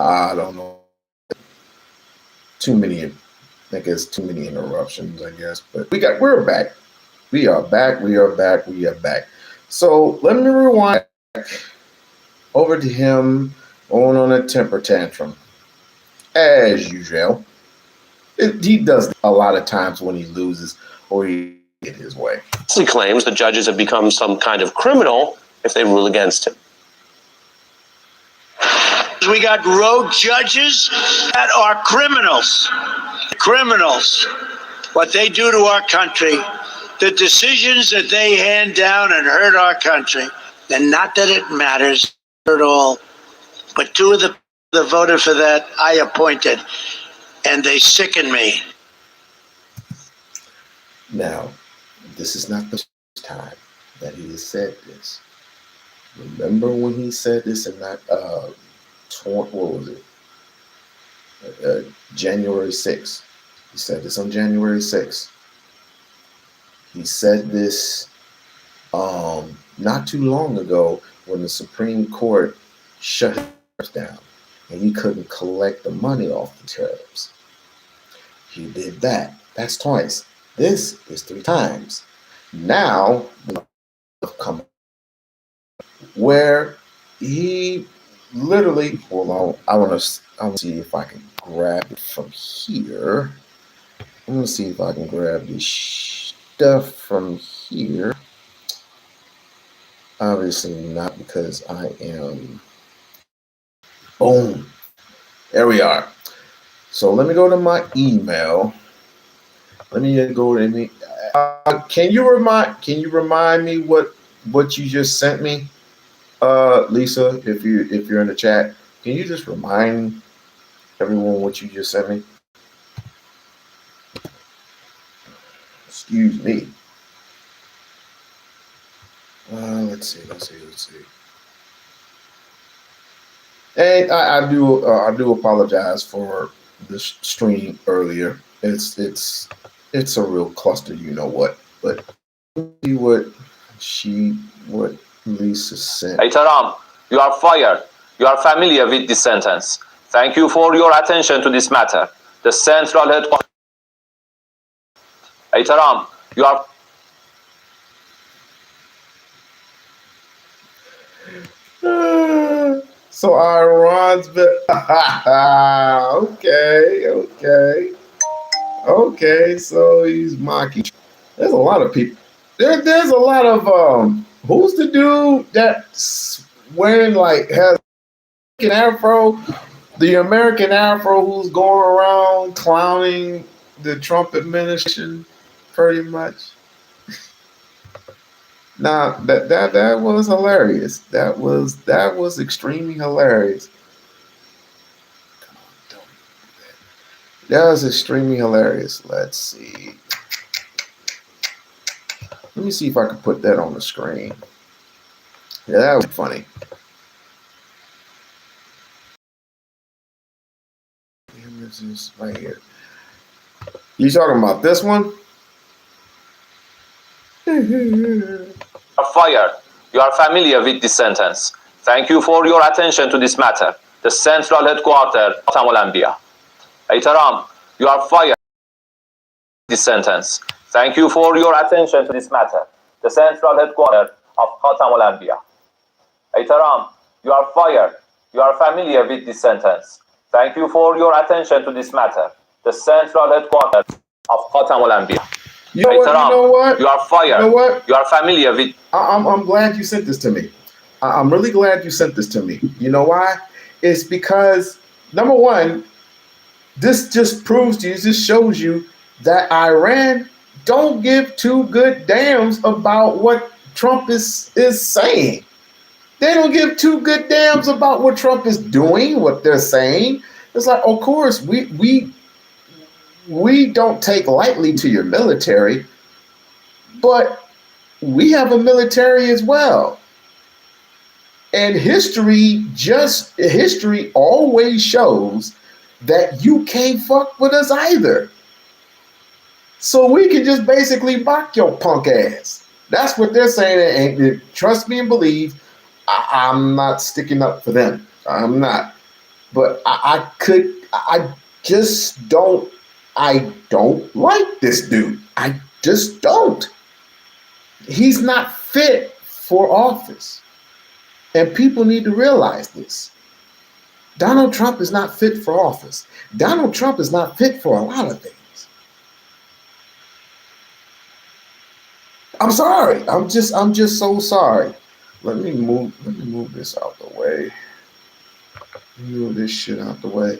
I don't know. Too many. I think it's too many interruptions, I guess. But we're back. We are back. We are back. We are back. So let me rewind over to him going on a temper tantrum. As usual. He does a lot of times when he loses or he get his way. He claims the judges have become some kind of criminal if they rule against him. We got rogue judges that are criminals. Criminals. What they do to our country, the decisions that they hand down and hurt our country. And not that it matters at all, but two of the voted for that I appointed, and they sicken me. Now, this is not the first time that he has said this. Remember when he said this in that what was it? January 6th. He said this on January 6th. He said this not too long ago when the Supreme Court shut him down and he couldn't collect the money off the tariffs. He did that. That's twice. This is 3 times. Now, come where he literally, hold on, I want to see if I can grab it from here. I'm going to see if I can grab this stuff from here. Obviously not, because I am, boom, there we are. So let me go to my email. Let me go to me. Can you remind me what you just sent me? Lisa, if you're in the chat, can you just remind everyone what you just sent me? Excuse me. Let's see. And I do apologize for the stream earlier. It's a real cluster, you know what? But see what Lisa sent. Taram, you are fired. You are familiar with this sentence. Thank you for your attention to this matter. The central headquarters. Taram, you are. So Iran's been okay. So he's mocking. There's a lot of people. There's a lot of who's the dude that's wearing has an afro? The American afro who's going around clowning the Trump administration, pretty much. Now that was hilarious. That was extremely hilarious. Come on, don't do that. That was extremely hilarious. Let's see. Let me see if I can put that on the screen. Yeah, that was funny. Images right here. You talking about this one? Fired. You are familiar with this sentence. Thank you for your attention to this matter. The central headquarters of Olympia. Taram, you are fired. This sentence. Thank you for your attention to this matter. The central headquarters of Olympia. Taram, you are fired. You are familiar with this sentence. Thank you for your attention to this matter. The central headquarters of Olympia. You know what? You are fired. You know what? You are familiar with. I'm glad you sent this to me. I'm really glad you sent this to me. You know why? It's because, number one, this just proves to you, this shows you that Iran don't give 2 good damns about what Trump is saying. They don't give 2 good damns about what Trump is doing, what they're saying. It's like, of course, we don't take lightly to your military, but we have a military as well. And history always shows that you can't fuck with us either. So we can just basically mock your punk ass. That's what they're saying. And trust me and believe, I'm not sticking up for them. I'm not. But I just don't, I don't like this dude. I just don't. He's not fit for office. And people need to realize this. Donald Trump is not fit for office. Donald Trump is not fit for a lot of things. I'm sorry. I'm just so sorry. Let me move this out the way. Move this shit out the way.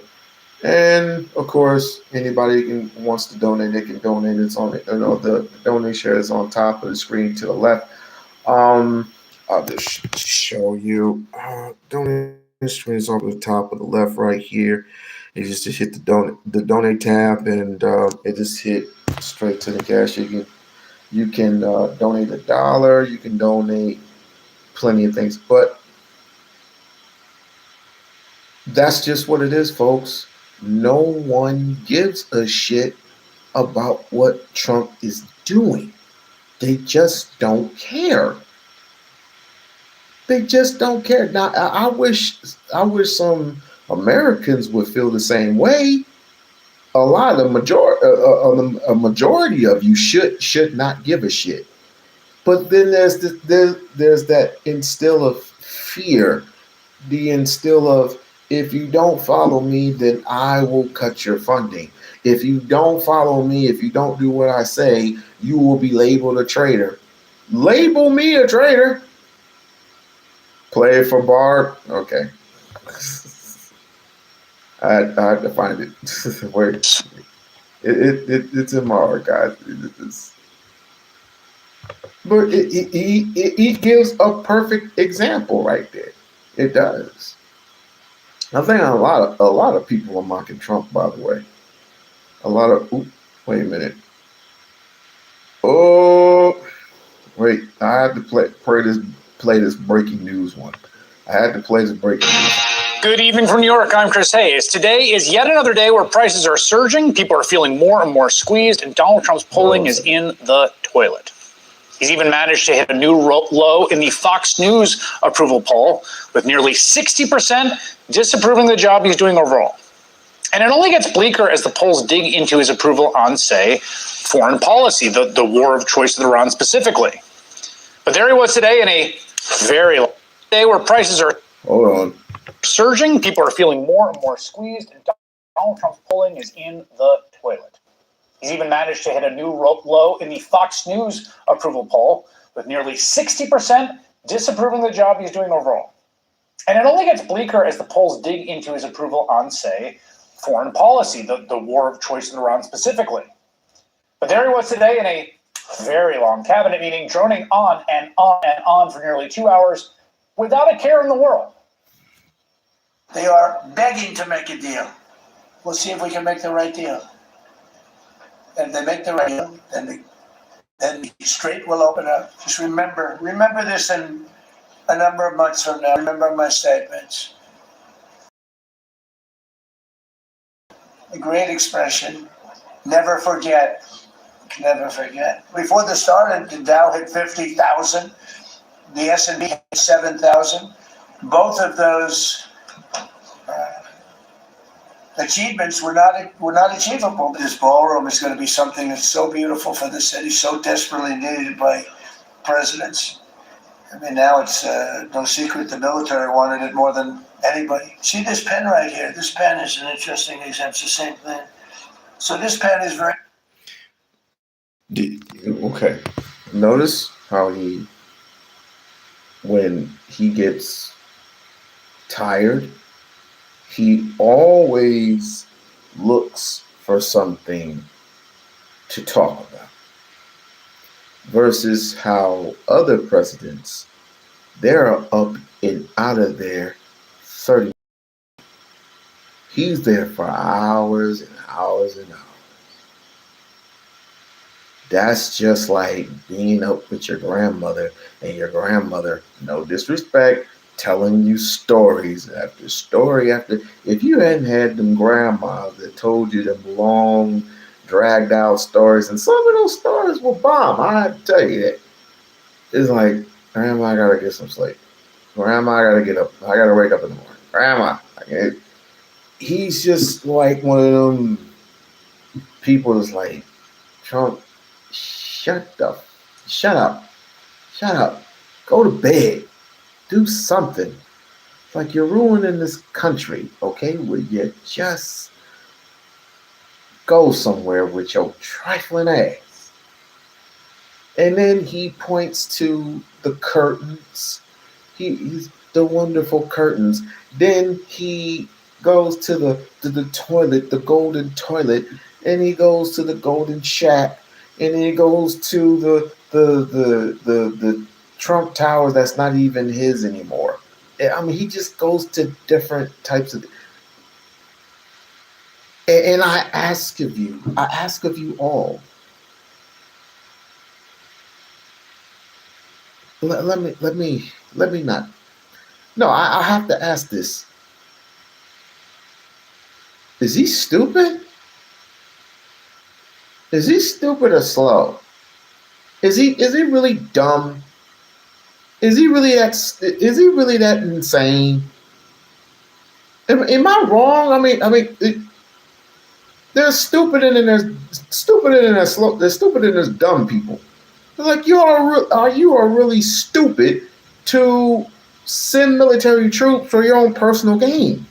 And of course, anybody wants to donate, they can donate. It's on the donation is on top of the screen to the left. I'll just show you. Donation is on the top of the left right here. You just hit the donate tab, and it just hit straight to the cash. You can donate $1. You can donate plenty of things, but that's just what it is, folks. No one gives a shit about what Trump is doing. They just don't care. They just don't care. Now, I wish some Americans would feel the same way. A majority of you should not give a shit. But then there's that instill of fear, the instill of, if you don't follow me, then I will cut your funding. If you don't follow me, if you don't do what I say, you will be labeled a traitor. Label me a traitor. Play it for Barb. Okay. I had to find it. Wait. It's in my archive. But it gives a perfect example right there. It does. I think a lot of people are mocking Trump, by the way. Wait a minute. Oh, wait. I had to play this breaking news one. I had to play this breaking news. Good evening from New York. I'm Chris Hayes. Today is yet another day where prices are surging, people are feeling more and more squeezed, and Donald Trump's polling is in the toilet. He's even managed to hit a new low in the Fox News approval poll, with nearly 60% disapproving the job he's doing overall. And it only gets bleaker as the polls dig into his approval on, say, foreign policy, the war of choice with Iran specifically. But there he was today in a very long day where prices are surging, people are feeling more and more squeezed, and Donald Trump's polling is in the toilet. He's even managed to hit a new low in the Fox News approval poll, with nearly 60% disapproving the job he's doing overall. And it only gets bleaker as the polls dig into his approval on, say, foreign policy, the war of choice with Iran specifically. But there he was today in a very long cabinet meeting, droning on and on and on for nearly 2 hours without a care in the world. They are begging to make a deal. We'll see if we can make the right deal. And if they make the right deal, then the strait will open up. Just remember this in a number of months from now. Remember my statements. A great expression, never forget. Never forget. Before this started, the Dow hit 50,000. The S&P hit 7,000. Both of those achievements were not achievable. This ballroom is going to be something that's so beautiful for the city, so desperately needed by presidents. I mean, now it's no secret the military wanted it more than anybody. See this pen right here? This pen is an interesting example. It's the same thing. So this pen is very... Okay. Notice how when he gets tired, he always looks for something to talk about. Versus how other presidents, they're up and out of there 30 minutes. He's there for hours and hours and hours. That's just like being up with your grandmother, and your grandmother, no disrespect, telling you stories after story after. If you hadn't had them grandmas that told you them long, dragged out stories, and some of those stories were bomb, I have to tell you that. It's like, Grandma, I gotta get some sleep. Grandma, I gotta get up. I gotta wake up in the morning. Grandma, he's just like one of them people that's like, Trump, shut up, shut up, go to bed, do something. It's like you're ruining this country, okay? Will you just go somewhere with your trifling ass? And then he points to the curtains. He's the wonderful curtains. Then he goes to the toilet, the golden toilet, and he goes to the golden shack, and he goes to the Trump Tower that's not even his anymore. I mean, he just goes to different types of. And I ask of you all. Let me not. No, I have to ask this. Is he stupid? Is he stupid or slow? Is he really dumb? Is he really that insane? Am I wrong? I mean, there's stupid and there's stupid and there's slow. There's stupid and there's dumb people. Like you are really stupid to send military troops for your own personal gain.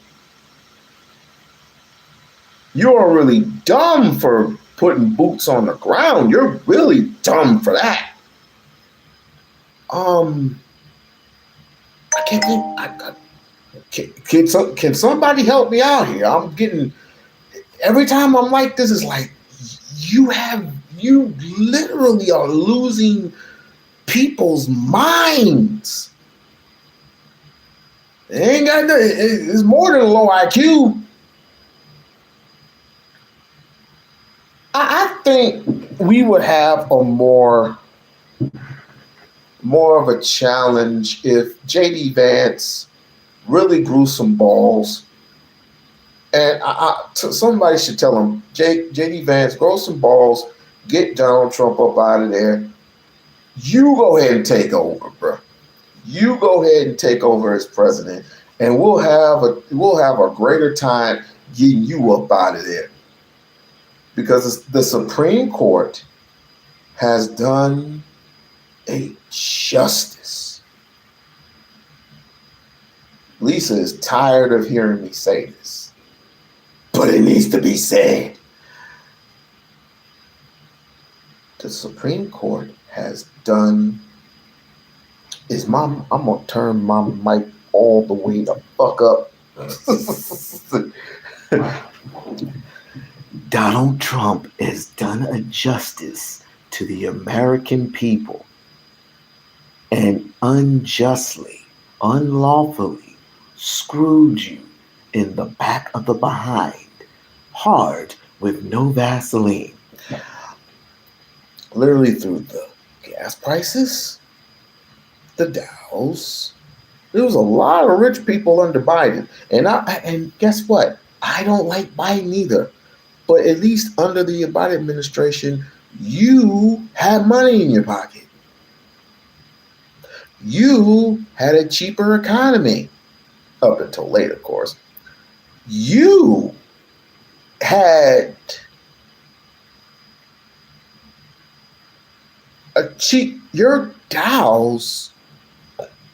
You are really dumb for putting boots on the ground. You're really dumb for that. I can't think. Can somebody help me out here? I'm getting every time I'm like this is like you literally are losing people's minds. It ain't got it's more than a low IQ. I think we would have a more of a challenge if J.D. Vance really grew some balls. And somebody should tell him, J.D. Vance, grow some balls, get Donald Trump up out of there. You go ahead and take over, bro. You go ahead and take over as president, and we'll have a greater time getting you up out of there. Because the Supreme Court has done a justice. Lisa is tired of hearing me say this, but it needs to be said. The Supreme Court has done I'm gonna turn my mic all the way the fuck up. Donald Trump has done a justice to the American people and unjustly, unlawfully screwed you in the back of the behind, hard with no Vaseline. Literally through the gas prices, the Dows. There was a lot of rich people under Biden. And guess what? I don't like Biden either. But at least under the Biden administration, you had money in your pocket. You had a cheaper economy. Up until late, of course. You had your Dows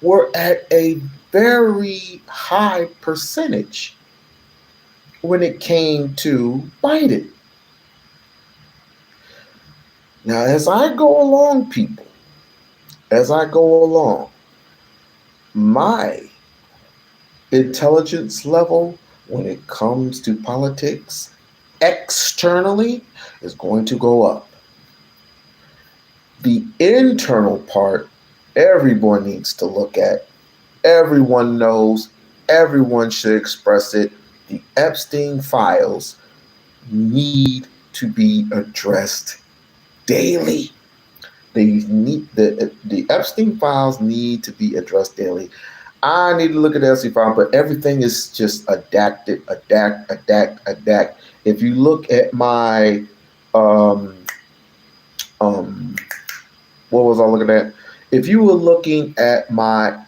were at a very high percentage when it came to Biden. Now, as I go along, people, my intelligence level when it comes to politics externally is going to go up. The internal part, everyone needs to look at. Everyone knows. Everyone should express it. The Epstein files need to be addressed daily. The Epstein files need to be addressed daily. I need to look at the Epstein file, but everything is just adapt. If you look at my what was I looking at? If you were looking at my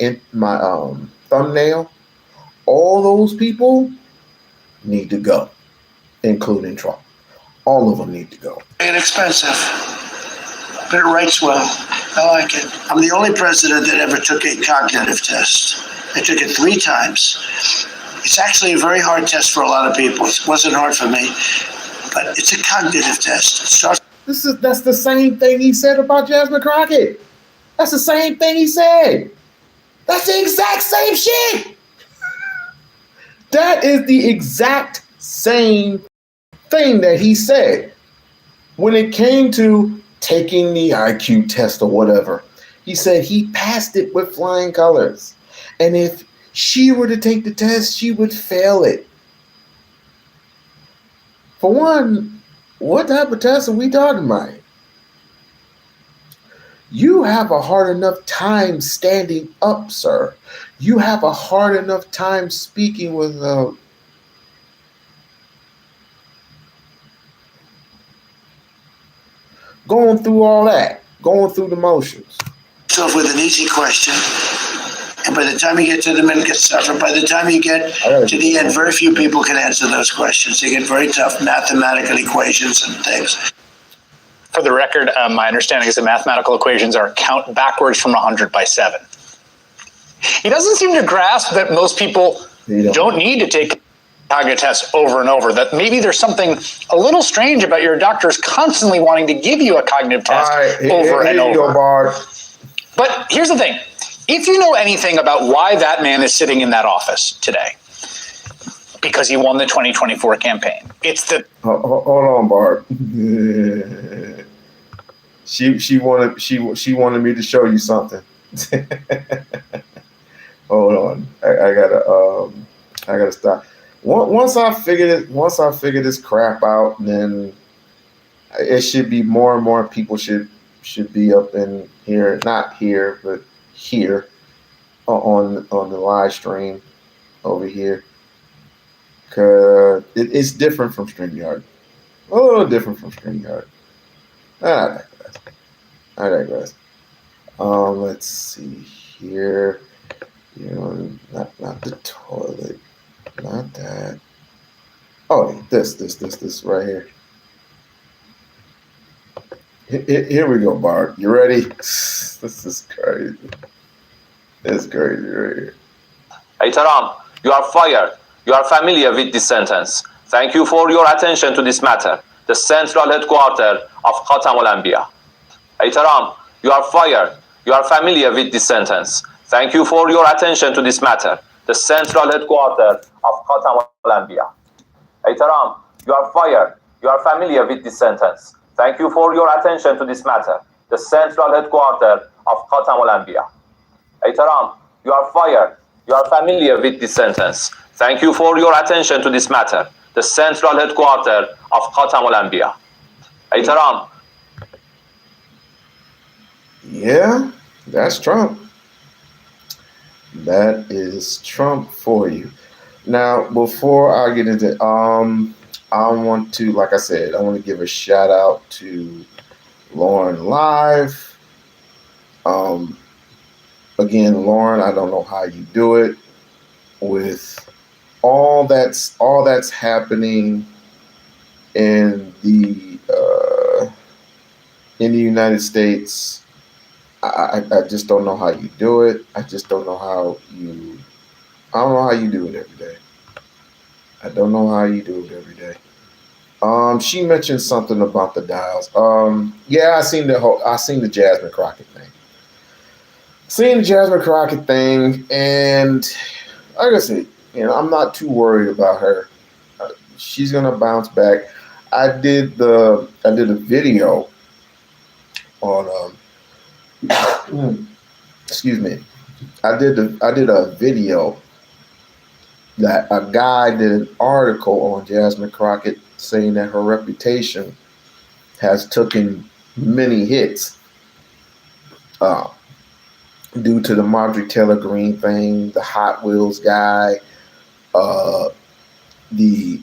thumbnail, all those people need to go, including Trump. All of them need to go. Inexpensive, but it writes well. I like it. I'm the only president that ever took a cognitive test. I took it 3 times. It's actually a very hard test for a lot of people. It wasn't hard for me, but it's a cognitive test. It starts. That's the same thing he said about Jasmine Crockett. That's the same thing he said. That's the exact same shit. That is the exact same thing that he said when it came to taking the IQ test or whatever. He said he passed it with flying colors. And if she were to take the test, she would fail it. For one, what type of test are we talking about? You have a hard enough time standing up, sir. You have a hard enough time speaking without going through all that, going through the motions. Off with an easy question, and by the time you get to the middle, it gets tougher. By the time you get to the end, very few people can answer those questions. They get very tough mathematical equations and things. For the record, my understanding is that mathematical equations are count backwards from 100 by 7. He doesn't seem to grasp that most people don't need to take cognitive tests over and over, that maybe there's something a little strange about your doctors constantly wanting to give you a cognitive test over and over. But here's the thing. If you know anything about why that man is sitting in that office today, because he won the 2024 campaign, it's the... Hold on, Barb. She wanted me to show you something. Hold on. I gotta stop. Once I figure this crap out, then it should be more and more people should be up in here, not here, but here on the live stream over here, cause it's different from StreamYard, a little different from StreamYard. I digress. Let's see here. Not the toilet, not that. Oh, this right here. Here we go, Bart. You ready? This is crazy. It's crazy right here. Aitaram, you are fired. You are familiar with this sentence. Thank you for your attention to this matter. The central headquarters of Khatam al-Anbiya. Aitaram, you are fired. You are familiar with this sentence. Thank you for your attention to this matter. The central headquarters of Khatam al-Anbiya. Aitaram, you are fired. You are familiar with this sentence. Thank you for your attention to this matter. The central headquarters of Khatam al-Anbiya. Aitaram, you are fired. You are familiar with this sentence. Thank you for your attention to this matter. The central headquarters of Khatam al-Anbiya. Aitaram. Yeah, that's Trump. That is Trump for you. Now, before I get into, I want to, like I said, I want to give a shout out to Lauren Live. Again, Lauren, I don't know how you do it with all that's happening in the United States. I just don't know how you do it. I don't know how you do it every day. I don't know how you do it every day. She mentioned something about the dials. Yeah, I seen the Jasmine Crockett thing. And like I said, I'm not too worried about her. She's gonna bounce back. I did a video on excuse me. I did a video that a guy did an article on Jasmine Crockett saying that her reputation has taken many hits due to the Marjorie Taylor Greene thing, the Hot Wheels guy, the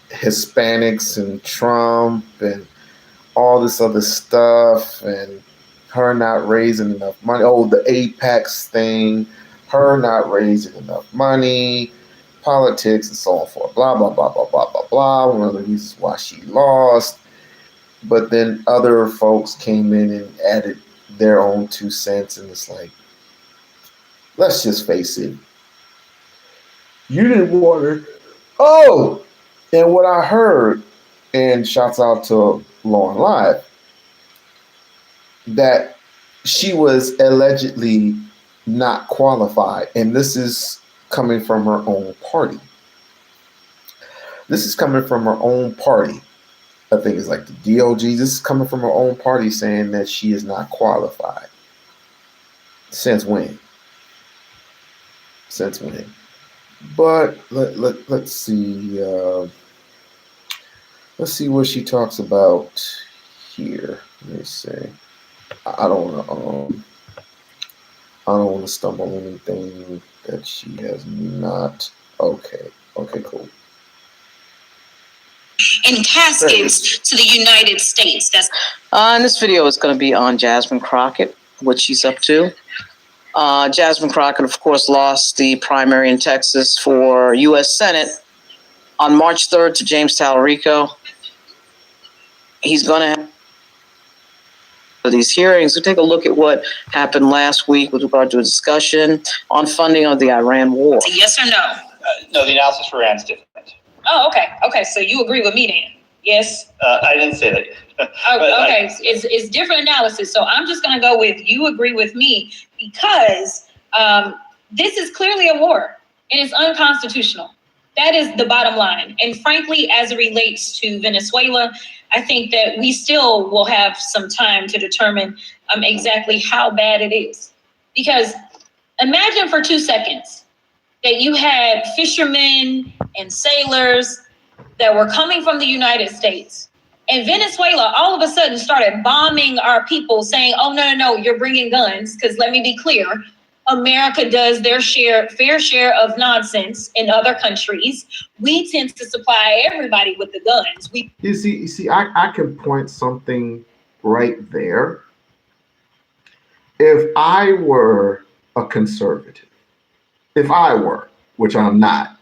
Hispanics and Trump and all this other stuff, and her not raising enough money. Oh, the Apex thing, her not raising enough money, politics and so on for blah, blah, blah, blah, blah, blah, blah. One of the reasons why she lost. But then other folks came in and added their own 2 cents. And it's like, let's just face it. You didn't want her. Oh! And what I heard, and shouts out to Lauren Live, that she was allegedly not qualified. And this is coming from her own party. This is coming from her own party. I think it's like the DOG. This is coming from her own party saying that she is not qualified. Since when? Since when? But let's see. Let's see what she talks about here. Let me see. I don't want to stumble on anything that she has not. Okay, cool. In caskets to the United States. And this video is going to be on Jasmine Crockett, what she's up to. Jasmine Crockett, of course, lost the primary in Texas for U.S. Senate on March 3rd to James Talarico. He's going to have these hearings. We'll take a look at what happened last week with regard to a discussion on funding of the Iran war. Yes or no? No, the analysis for Iran is different. Oh, okay. Okay, so you agree with me then? Yes? I didn't say that. Okay, it's different analysis. So I'm just going to go with you agree with me because this is clearly a war and it's unconstitutional. That is the bottom line. And frankly, as it relates to Venezuela, I think that we still will have some time to determine exactly how bad it is. Because imagine for 2 seconds that you had fishermen and sailors that were coming from the United States. And Venezuela all of a sudden started bombing our people saying, oh, no, you're bringing guns. Because let me be clear, America does their fair share of nonsense in other countries. We tend to supply everybody with the guns. You see, I can point something right there. If I were a conservative, which I'm not,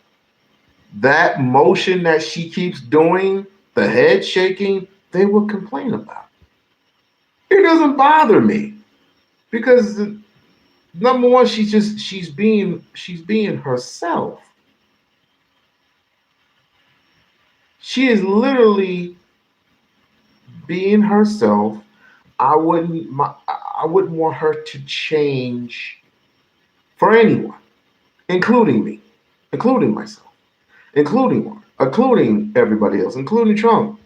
that motion that she keeps doing, the head shaking, they will complain about. It doesn't bother me because number one, she's being herself. She is literally being herself. I wouldn't want her to change for anyone, including me, including myself, including everybody else, including Trump.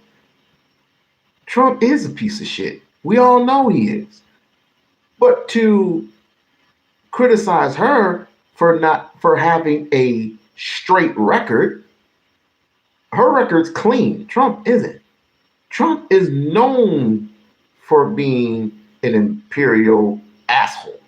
Trump is a piece of shit. We all know he is. But to criticize her for having a straight record, her record's clean. Trump isn't. Trump is known for being an imperial asshole.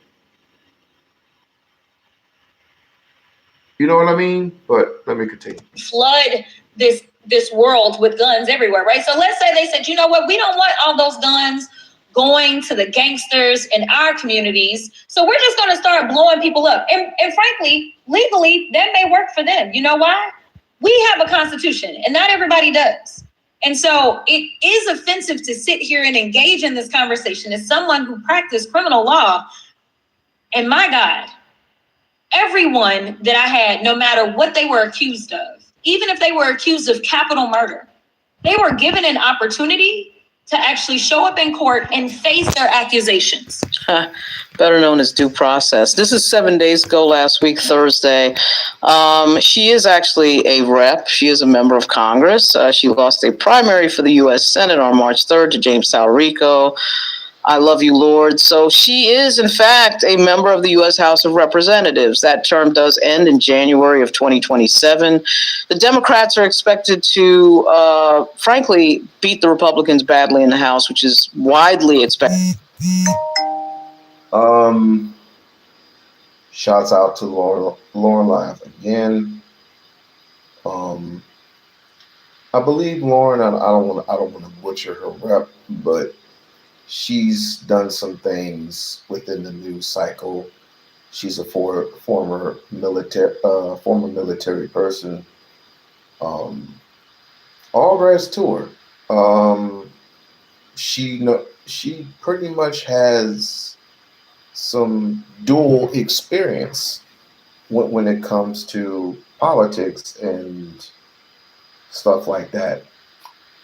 You know what I mean? But let me continue. Flood this world with guns everywhere, right? So let's say they said, you know what? We don't want all those guns going to the gangsters in our communities. So we're just going to start blowing people up. And frankly, legally, that may work for them. You know why? We have a constitution and not everybody does. And so it is offensive to sit here and engage in this conversation as someone who practiced criminal law. And my God, everyone that I had, no matter what they were accused of, even if they were accused of capital murder, they were given an opportunity to actually show up in court and face their accusations. Better known as due process. This is 7 days ago, last week, Thursday. She is actually a rep. She is a member of Congress. She lost a primary for the U.S. Senate on March 3rd to James Talarico. I love you, Lord. So she is, in fact, a member of the U.S. House of Representatives. That term does end in January of 2027. The Democrats are expected to, frankly, beat the Republicans badly in the House, which is widely expected. Shouts out to Lauren Live again. I believe Lauren. I don't want to butcher her rep, but she's done some things within the news cycle She's a former military person. All grass tour. She pretty much has some dual experience when it comes to politics and stuff like that.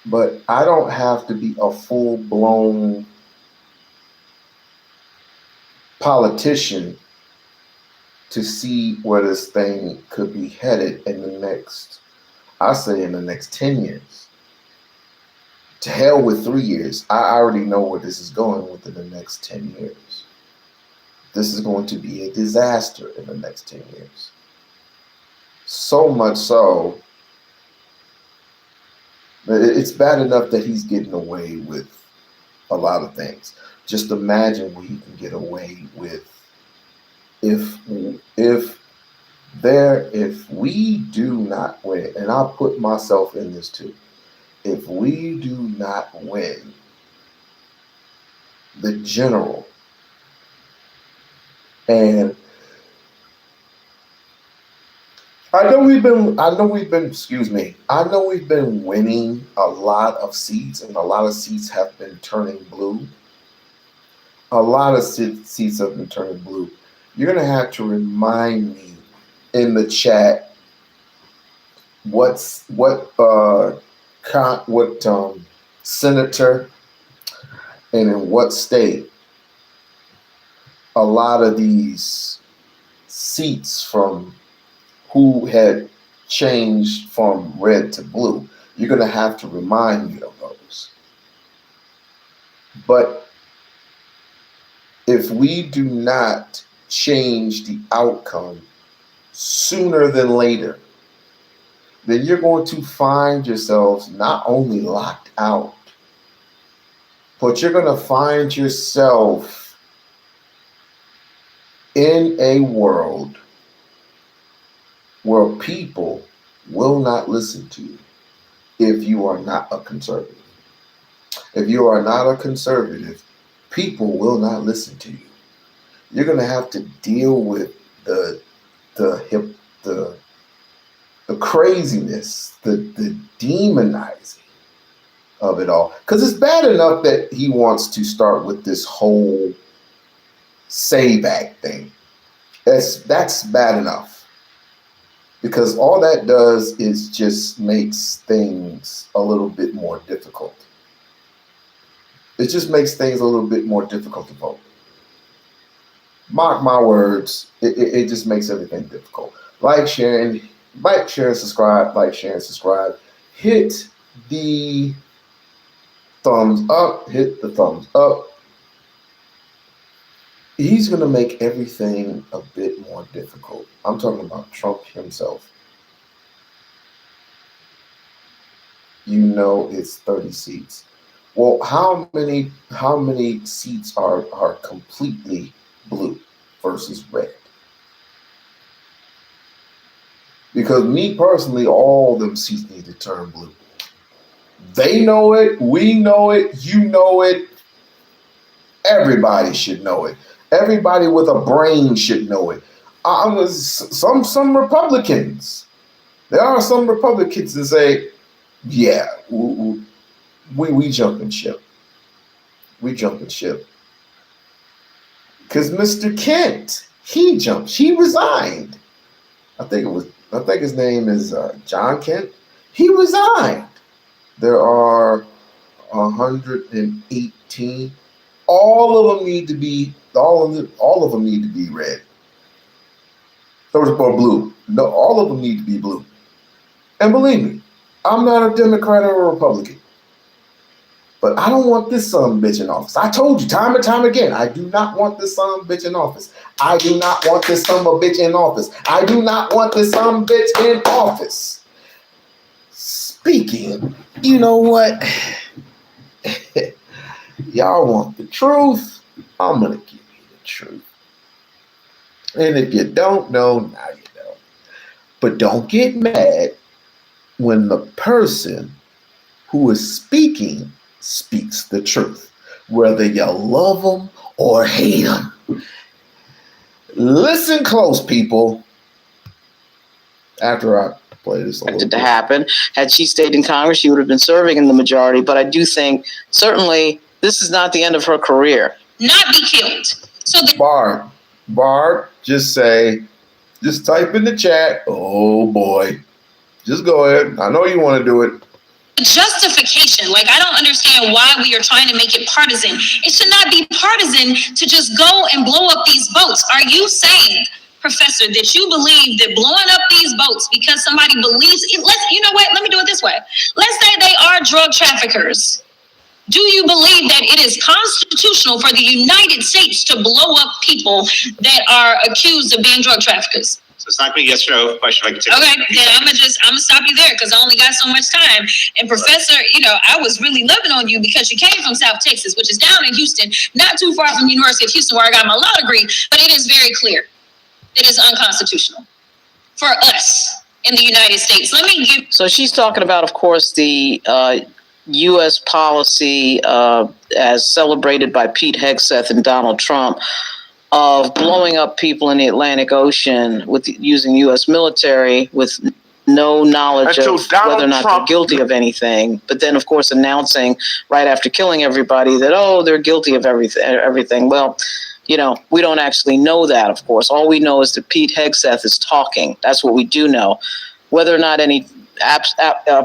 But I don't have to be a full-blown politician to see where this thing could be headed in the next, I say in the next 10 years. To hell with 3 years. I already know where this is going within the next 10 years. This is going to be a disaster in the next 10 years. So much so, it's bad enough that he's getting away with a lot of things. Just imagine what he can get away with if we do not win, and I'll put myself in this too. If we do not win the general, and I know we've been winning a lot of seats, and a lot of seats have been turning blue. A lot of seats have been turning blue. You're gonna have to remind me in the chat what senator and in what state a lot of these seats from who had changed from red to blue. You're going to have to remind me of those. But if we do not change the outcome sooner than later, then you're going to find yourselves not only locked out, but you're going to find yourself in a world where people will not listen to you if you are not a conservative. If you are not a conservative, people will not listen to you. You're going to have to deal with the craziness, the demonizing of it all. Because it's bad enough that he wants to start with this whole SAVE Act thing. That's bad enough. Because all that does is just makes things a little bit more difficult. It just makes things a little bit more difficult to vote. Mark my words, it just makes everything difficult. Like, share, and subscribe. Like, share, and subscribe. Hit the thumbs up. Hit the thumbs up. He's going to make everything a bit more difficult. I'm talking about Trump himself. You know it's 30 seats. Well, how many seats are completely blue versus red? Because me personally, all them seats need to turn blue. They know it, we know it, you know it. Everybody should know it. Everybody with a brain should know it. Some Republicans. There are some Republicans that say, yeah, we jumping ship. We jumping ship. Because Mr. Kent, he resigned. I think his name is John Kent. He resigned. There are 118. All of them need to be red. Or blue. No, all of them need to be blue. And believe me, I'm not a Democrat or a Republican. But I don't want this son of a bitch in office. I told you time and time again, I do not want this son of a bitch in office. I do not want this son of a bitch in office. I do not want this son of a bitch in office. Speaking, you know what? Y'all want the truth? I'm going to give you the truth. And if you don't know, now you know. But don't get mad when the person who is speaking speaks the truth, whether you love them or hate them. Listen close, people. After I play this a little To bit. happen. Had she stayed in Congress, she would have been serving in the majority. But I do think certainly this is not the end of her career. Not be killed. So the Barb, just type in the chat. Oh boy. Just go ahead. I know you want to do it. justification, like I don't understand why we are trying to make it partisan. It should not be partisan to just go and blow up these boats. Are you saying, Professor, that you believe that blowing up these boats because somebody believes it, you know what, let me do it this way. Let's say they are drug traffickers. Do you believe that it is constitutional for the United States to blow up people that are accused of being drug traffickers? So it's not going to be a yes or no question. Okay, then I'm gonna stop you there because I only got so much time. And Professor, I was really loving on you because you came from South Texas, which is down in Houston, not too far from the University of Houston where I got my law degree. But it is very clear it is unconstitutional for us in the United States. Let me give. So she's talking about, of course, the U.S. policy as celebrated by Pete Hegseth and Donald Trump of blowing up people in the Atlantic Ocean with using U.S. military with no knowledge of whether or not they're guilty of anything. But then, of course, announcing right after killing everybody that, they're guilty of everything. Well, we don't actually know that, of course. All we know is that Pete Hegseth is talking. That's what we do know. Whether or not any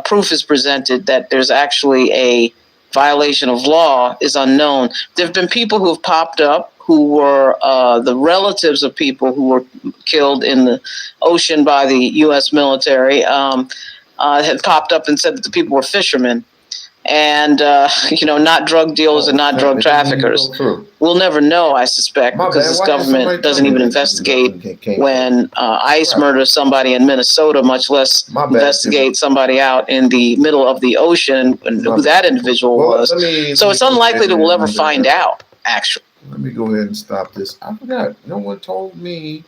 proof is presented that there's actually a violation of law is unknown. There have been people who have popped up who were the relatives of people who were killed in the ocean by the U.S. military, had popped up and said that the people were fishermen and, not drug dealers and not drug traffickers. We'll never know, I suspect, because this government doesn't even investigate when ICE murders somebody in Minnesota, much less investigate somebody out in the middle of the ocean and who that individual was. So it's unlikely that we'll ever find out, actually. Let me go ahead and stop this. I forgot. No one told me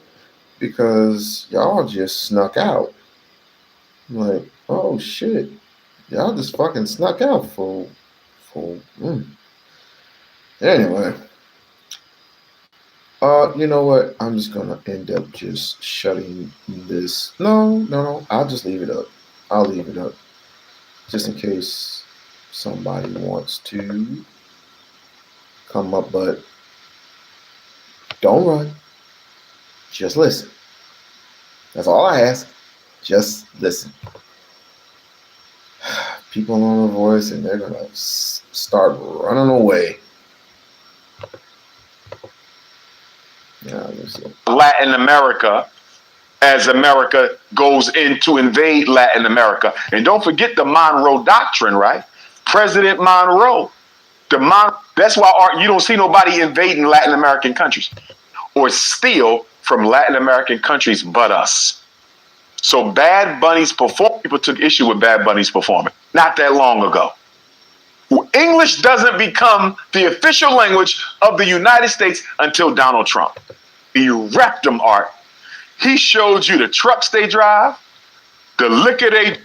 because y'all just snuck out. I'm like, oh shit. Y'all just fucking snuck out for Anyway. You know what? I'm just gonna end up just shutting this. No. I'll just leave it up. I'll leave it up. Just in case somebody wants to come up, but don't run. Just listen. That's all I ask. Just listen. People on the voice and they're going to start running away. Latin America as America goes in to invade Latin America. And don't forget the Monroe Doctrine, right? President Monroe. That's why you don't see nobody invading Latin American countries or steal from Latin American countries but us. So Bad Bunny's performance, people took issue with Bad Bunny's performance not that long ago. English doesn't become the official language of the United States until Donald Trump. He repped them, Art. He showed you the trucks they drive, the liquor they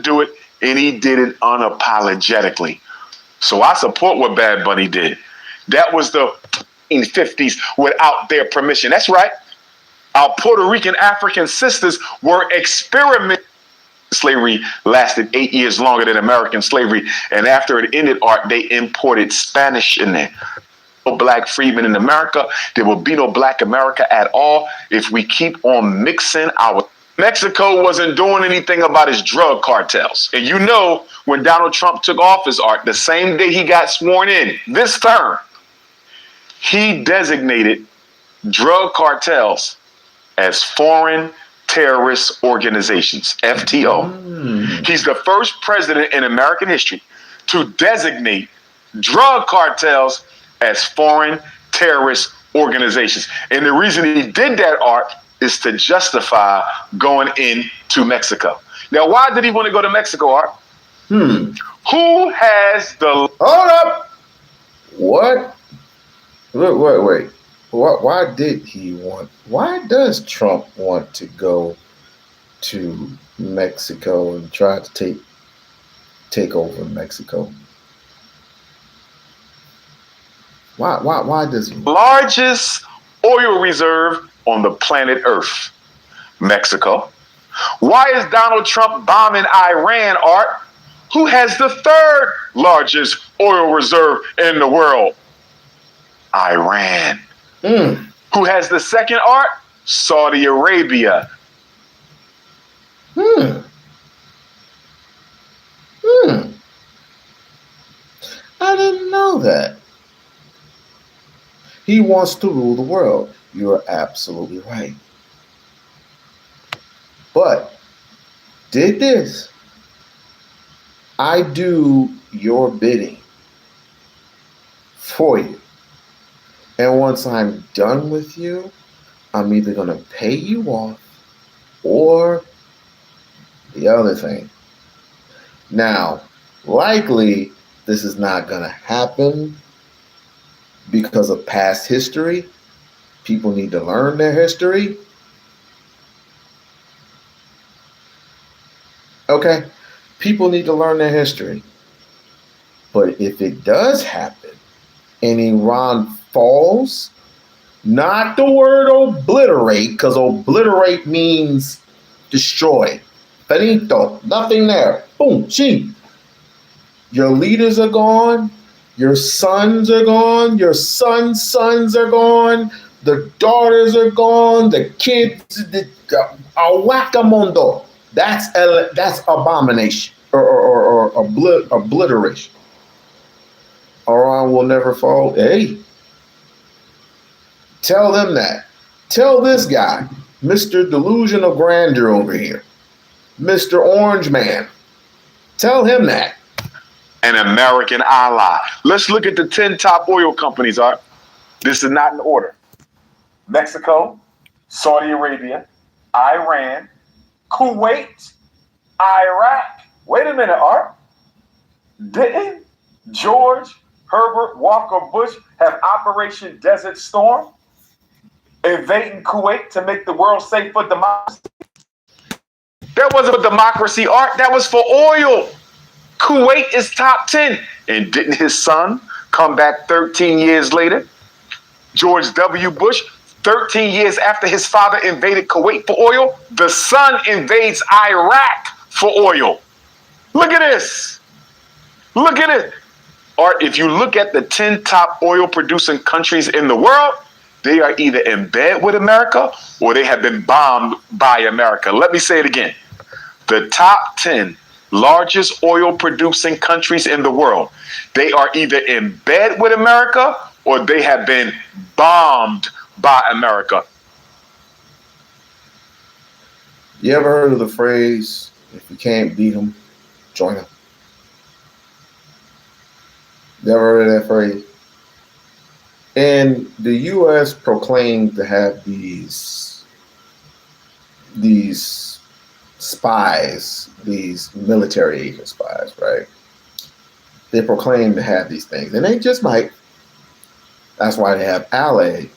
do it, and he did it unapologetically. So I support what Bad Bunny did. That was the 50s without their permission. That's right. Our Puerto Rican African sisters were experimenting. Slavery lasted 8 years longer than American slavery. And after it ended, Art, they imported Spanish in there. No black freedmen in America. There will be no black America at all if we keep on mixing our... Mexico wasn't doing anything about his drug cartels. And when Donald Trump took office, Art, the same day he got sworn in, this term, he designated drug cartels as foreign terrorist organizations, FTO. He's the first president in American history to designate drug cartels as foreign terrorist organizations. And the reason he did that, Art, is to justify going into Mexico. Now, why did he want to go to Mexico, Art? Who has the... Hold up! What? Wait. Why does Trump want to go to Mexico and try to take over Mexico? Why does he? Largest oil reserve on the planet Earth? Mexico. Why is Donald Trump bombing Iran, Art? Who has the third largest oil reserve in the world? Iran. Who has the second, Art? Saudi Arabia. I didn't know that. He wants to rule the world. You're absolutely right. But dig this. I do your bidding for you. And once I'm done with you, I'm either going to pay you off or the other thing. Now, likely this is not going to happen because of past history. People need to learn their history. Okay? People need to learn their history. But if it does happen and Iran falls, not the word obliterate, because obliterate means destroy. Finito. Nothing there. Boom. She. Your leaders are gone. Your sons are gone. Your sons' sons are gone. The daughters are gone. The kids. Whack-a-mondo. That's abomination or obliteration. Iran will never fall. Hey, tell them that. Tell this guy, Mr. Delusion of Grandeur over here, Mr. Orange Man. Tell him that. An American ally. Let's look at the 10 top oil companies, Art. This is not in order. Mexico, Saudi Arabia, Iran, Kuwait, Iraq. Wait a minute, Art. Didn't George Herbert Walker Bush have Operation Desert Storm? Invading Kuwait to make the world safe for democracy? That wasn't for democracy, Art. That was for oil. Kuwait is top 10. And didn't his son come back 13 years later? George W. Bush, 13 years after his father invaded Kuwait for oil, the son invades Iraq for oil. Look at this. Look at it. Or if you look at the 10 top oil producing countries in the world, they are either in bed with America or they have been bombed by America. Let me say it again. The top 10 largest oil producing countries in the world, they are either in bed with America or they have been bombed by America. You ever heard of the phrase, if you can't beat them, join them? You ever heard of that phrase? And the U.S. proclaimed to have these spies, these military agent spies, right? They proclaim to have these things, and they just might. That's why they have allies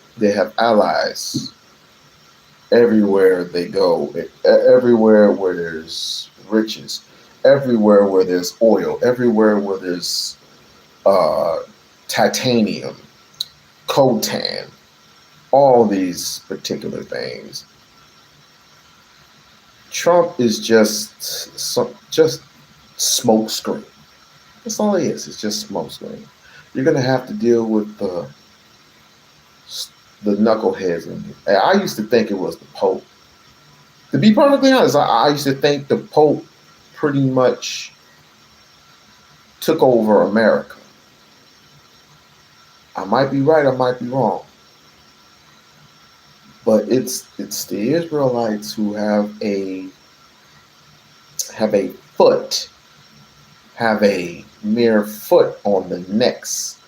everywhere they go, everywhere where there's riches, everywhere where there's oil, everywhere where there's titanium, coltan, all these particular things. Trump is just smoke screen. That's all he is. It's just smoke screen. You're gonna have to deal with the knuckleheads. And I used to think it was the Pope. To be perfectly honest, I used to think the Pope pretty much took over America. I might be right, I might be wrong. But it's the Israelites who have a mere foot on the necks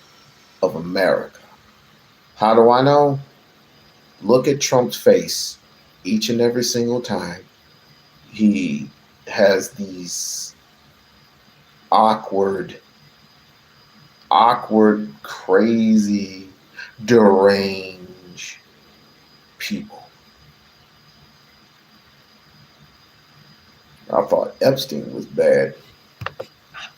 of America. How do I know? Look at Trump's face each and every single time. He has these awkward, crazy, deranged people. I thought Epstein was bad.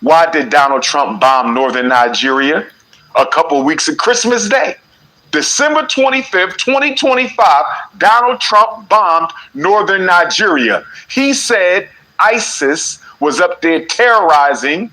Why did Donald Trump bomb northern Nigeria a couple of weeks of Christmas Day? December 25th, 2025, Donald Trump bombed northern Nigeria. He said ISIS was up there terrorizing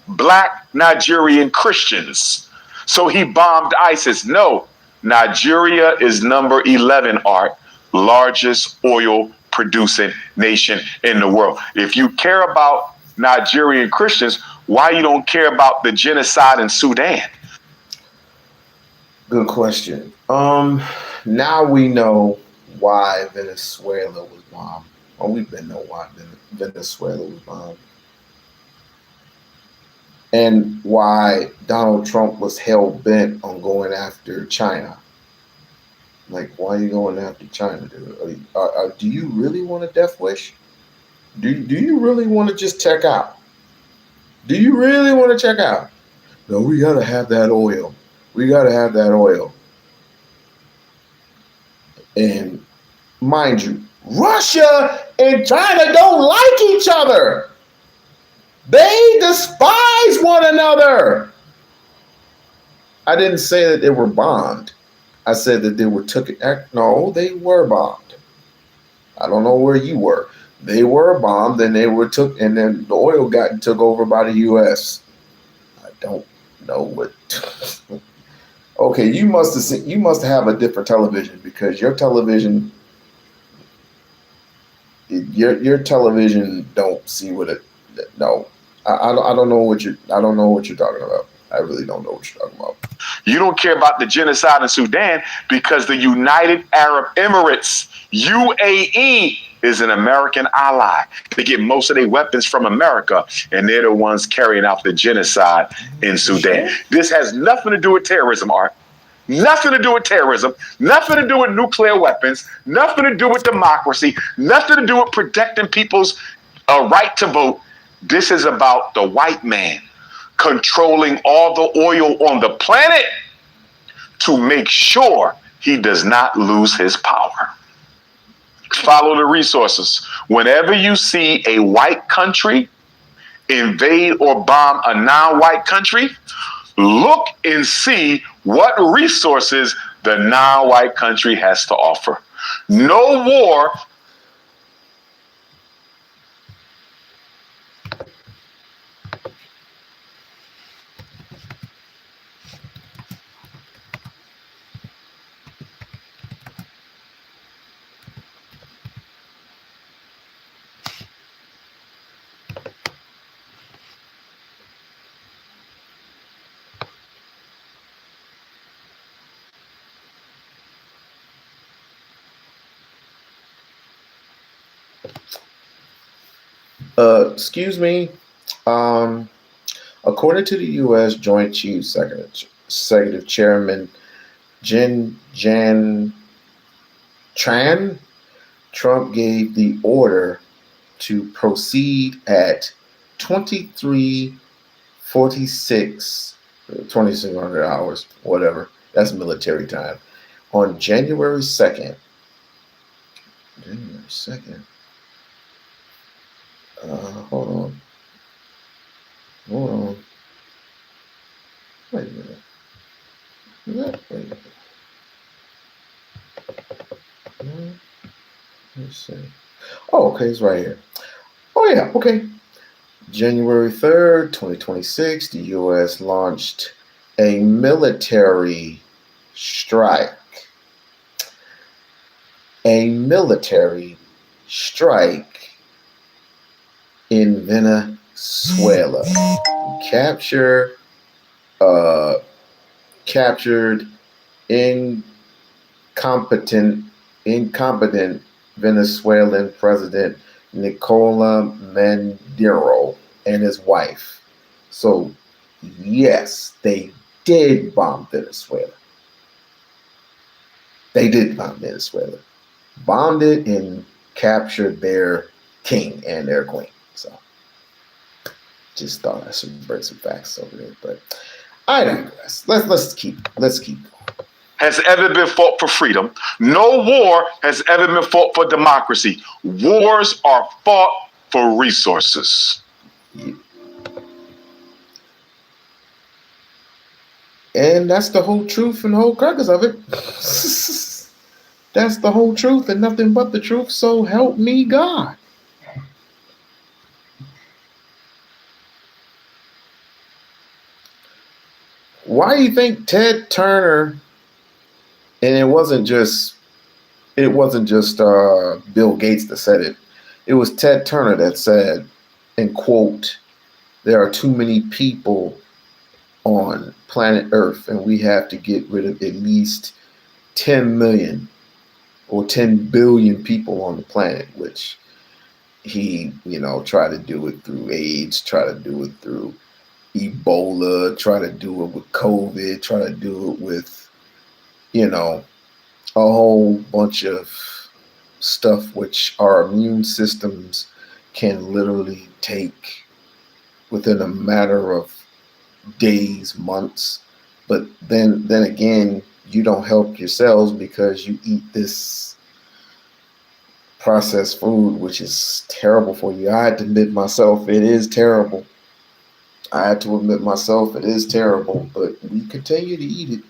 black Nigerian Christians. So he bombed ISIS. No, Nigeria is number 11, Art, largest oil producing nation in the world. If you care about Nigerian Christians, why you don't care about the genocide in Sudan? Good question. Now we know why Venezuela was bombed. Well, we've been know why Venezuela was bombed. And why Donald Trump was hell-bent on going after China. Like, why are you going after China, dude? Do you really want a death wish? Do you really want to just check out? Do you really want to check out? No, we got to have that oil. We got to have that oil. And mind you, Russia and China don't like each other. They despise one another. I didn't say that they were bombed. I said that they were no, they were bombed. I don't know where you were. They were bombed and they were and then the oil got took over by the US. I don't know what. Okay, you must have a different television because your television don't see what it. No, I don't know what you're talking about. I really don't know what you're talking about. You don't care about the genocide in Sudan because the United Arab Emirates, UAE, is an American ally. They get most of their weapons from America, and they're the ones carrying out the genocide in Sudan. This has nothing to do with terrorism, Art. Nothing to do with terrorism, nothing to do with nuclear weapons, nothing to do with democracy, nothing to do with protecting people's right to vote. This is about the white man controlling all the oil on the planet to make sure he does not lose his power. Follow the resources. Whenever you see a white country invade or bomb a non-white country, look and see what resources the non-white country has to offer. No war. Excuse me. According to the U.S. Joint Chiefs Executive Chairman Jan Tran, Trump gave the order to proceed at 23:46, 2600 hours, whatever. That's military time. On January 2nd. January 2nd. Hold on. Wait a minute. Wait a minute. Let's see. Oh, okay, it's right here. Oh, yeah, okay. January 3rd, 2026, the U.S. launched a military strike. A military strike in Venezuela. Captured incompetent Venezuelan President Nicolas Maduro and his wife. So, yes, they did bomb Venezuela. They did bomb Venezuela. Bombed it and captured their king and their queen. So, just thought I should bring some facts over there. But I digress. Let's keep going. Has ever been fought for freedom. No war has ever been fought for democracy. Wars are fought for resources. And that's the whole truth and the whole crackers of it. That's the whole truth and nothing but the truth. So help me God. Why do you think Ted Turner, and it wasn't just Bill Gates that said it. It was Ted Turner that said, and quote, "There are too many people on planet Earth, and we have to get rid of at least 10 million or 10 billion people on the planet," which he, tried to do it through AIDS, try to do it through Ebola, try to do it with COVID, try to do it with, a whole bunch of stuff which our immune systems can literally take within a matter of days, months. But then again, you don't help yourselves because you eat this processed food, which is terrible for you. I had to admit myself, it is terrible. But we continue to eat it.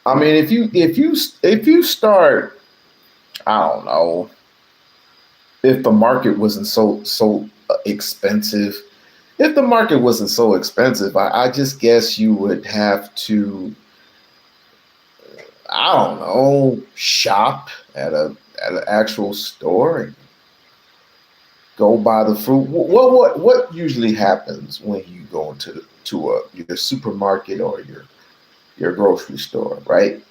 I mean, if you start, I don't know, if the market wasn't so expensive. If the market wasn't so expensive, I just guess you would have to, I don't know, shop at an actual store and go buy the fruit. What usually happens when you go into your supermarket or your grocery store, right?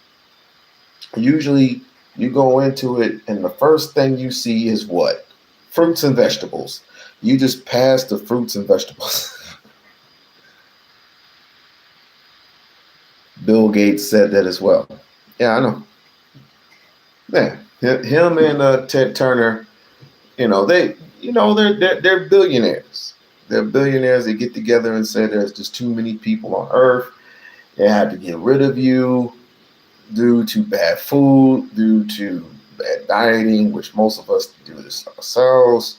Usually you go into it and the first thing you see is what? Fruits and vegetables. You just pass the fruits and vegetables. Bill Gates said that as well. Yeah, I know. Yeah, him and Ted Turner, they're billionaires. They're billionaires. They get together and say there's just too many people on Earth. They have to get rid of you due to bad food, due to bad dieting, which most of us do this ourselves.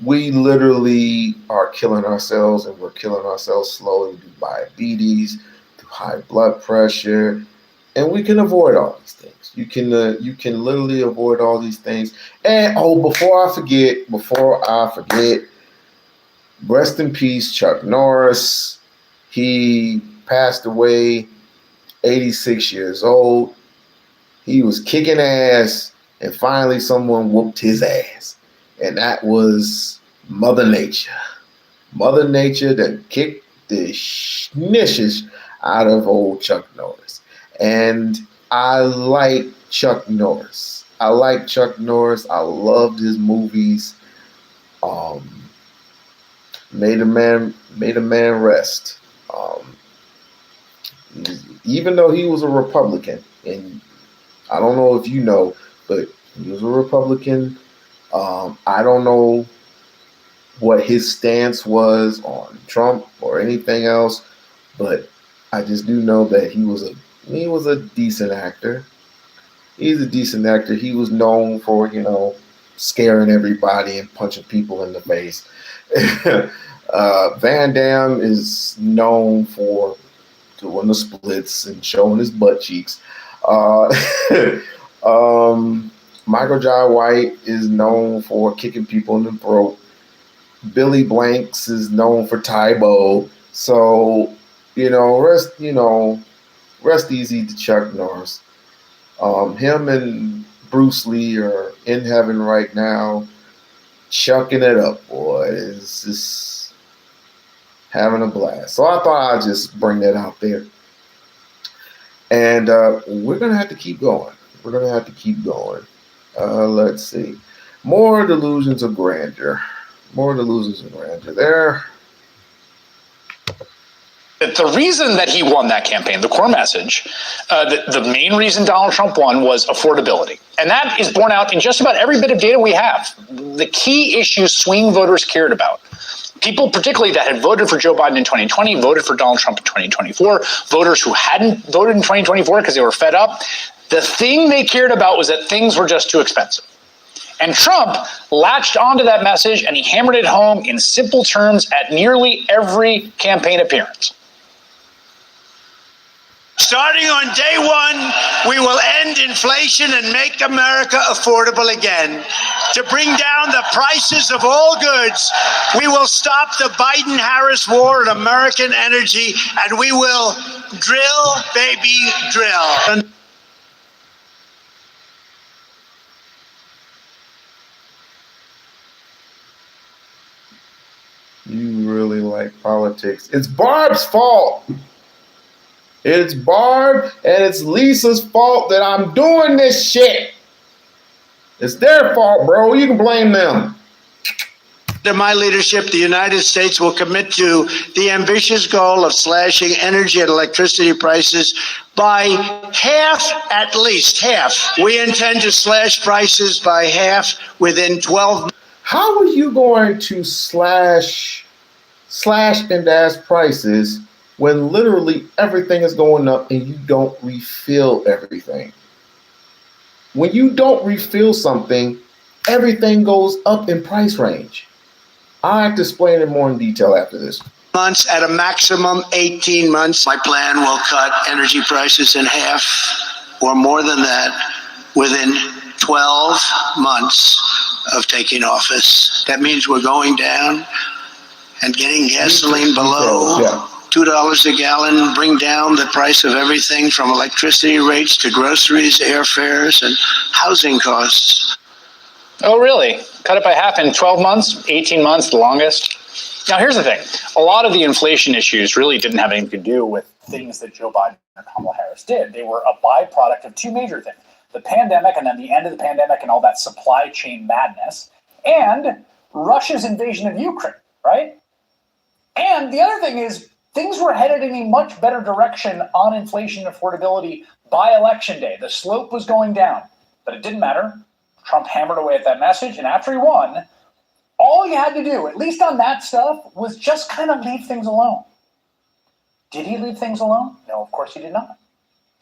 We literally are killing ourselves, and we're killing ourselves slowly through diabetes, through high blood pressure, and we can avoid all these things. You can literally avoid all these things. And before I forget, rest in peace, Chuck Norris. He passed away, 86 years old. He was kicking ass, and finally someone whooped his ass. And that was Mother Nature. Mother Nature that kicked the schnitches out of old Chuck Norris. And I like Chuck Norris. I loved his movies. Made a man rest. Even though he was a Republican, and I don't know if you know, but he was a Republican. I don't know what his stance was on Trump or anything else, but I just do know that he was a decent actor. He's a decent actor. He was known for, scaring everybody and punching people in the face. Van Damme is known for doing the splits and showing his butt cheeks. Michael Jai White is known for kicking people in the throat. Billy Blanks is known for Tybo. So, rest easy to Chuck Norris. Him and Bruce Lee are in heaven right now, chucking it up, boy. It's just having a blast. So I thought I'd just bring that out there. And we're going to have to keep going. Let's see. More delusions of grandeur. There. The reason that he won that campaign, the core message, the main reason Donald Trump won was affordability. And that is borne out in just about every bit of data we have. The key issues swing voters cared about. People particularly that had voted for Joe Biden in 2020, voted for Donald Trump in 2024, voters who hadn't voted in 2024 because they were fed up, the thing they cared about was that things were just too expensive. And Trump latched onto that message, and he hammered it home in simple terms at nearly every campaign appearance. Starting on day one, we will end inflation and make America affordable again. To bring down the prices of all goods, we will stop the Biden-Harris war on American energy, and we will drill, baby, drill. You really like politics. It's Barb's fault. It's Barb and it's Lisa's fault that I'm doing this shit. It's their fault, bro. You can blame them. Under my leadership, the United States will commit to the ambitious goal of slashing energy and electricity prices by half, at least half. We intend to slash prices by half within 12 months. How are you going to slash and dash prices when literally everything is going up and you don't refill everything? When you don't refill something, everything goes up in price range. I'll have to explain it more in detail after this. Months, at a maximum 18 months. My plan will cut energy prices in half or more than that within 12 months of taking office. That means we're going down and getting gasoline below $2 a gallon, bring down the price of everything from electricity rates to groceries, airfares, and housing costs. Oh, really? Cut it by half in 12 months, 18 months, the longest? Now, here's the thing. A lot of the inflation issues really didn't have anything to do with things that Joe Biden and Kamala Harris did. They were a byproduct of two major things: the pandemic, and then the end of the pandemic and all that supply chain madness, and Russia's invasion of Ukraine, right? And the other thing is, things were headed in a much better direction on inflation and affordability by election day. The slope was going down, but it didn't matter. Trump hammered away at that message, and after he won, all he had to do, at least on that stuff, was just kind of leave things alone. Did he leave things alone? No, of course he did not.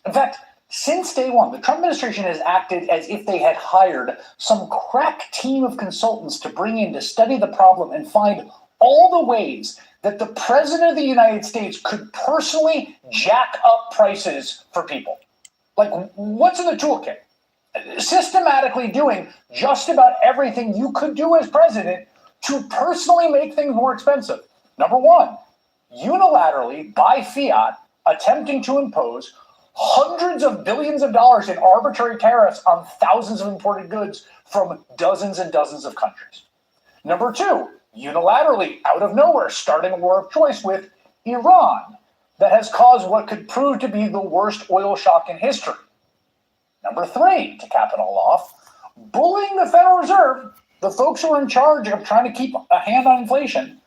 In fact, since day one, the Trump administration has acted as if they had hired some crack team of consultants to bring in to study the problem and find all the ways that the president of the United States could personally jack up prices for people. Like, what's in the toolkit? Systematically doing just about everything you could do as president to personally make things more expensive. Number one, unilaterally, by fiat, attempting to impose hundreds of billions of dollars in arbitrary tariffs on thousands of imported goods from dozens and dozens of countries. Number two, unilaterally, out of nowhere, starting a war of choice with Iran that has caused what could prove to be the worst oil shock in history. Number three, to cap it all off, bullying the Federal Reserve, the folks who are in charge of trying to keep a hand on inflation,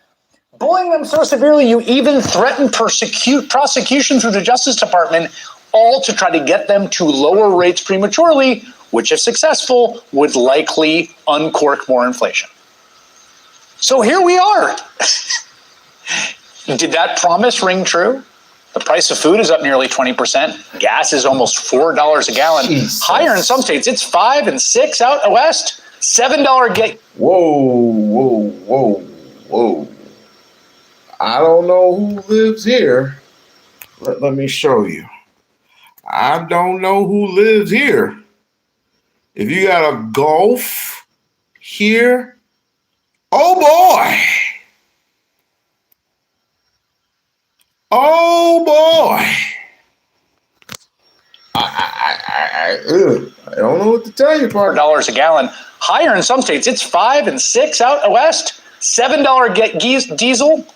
bullying them so severely you even threaten prosecution through the Justice Department, all to try to get them to lower rates prematurely, which, if successful, would likely uncork more inflation. So here we are. Did that promise ring true? The price of food is up nearly 20%. Gas is almost $4 a gallon. Jesus. Higher in some states. It's $5 and $6 out west. $7 get. Whoa. I don't know who lives here. Let me show you. I don't know who lives here. If you got a Gulf here, oh boy. Oh boy. I don't know what to tell you, partner. $4 a gallon. Higher in some states. It's $5 and $6 out west. $7 get diesel.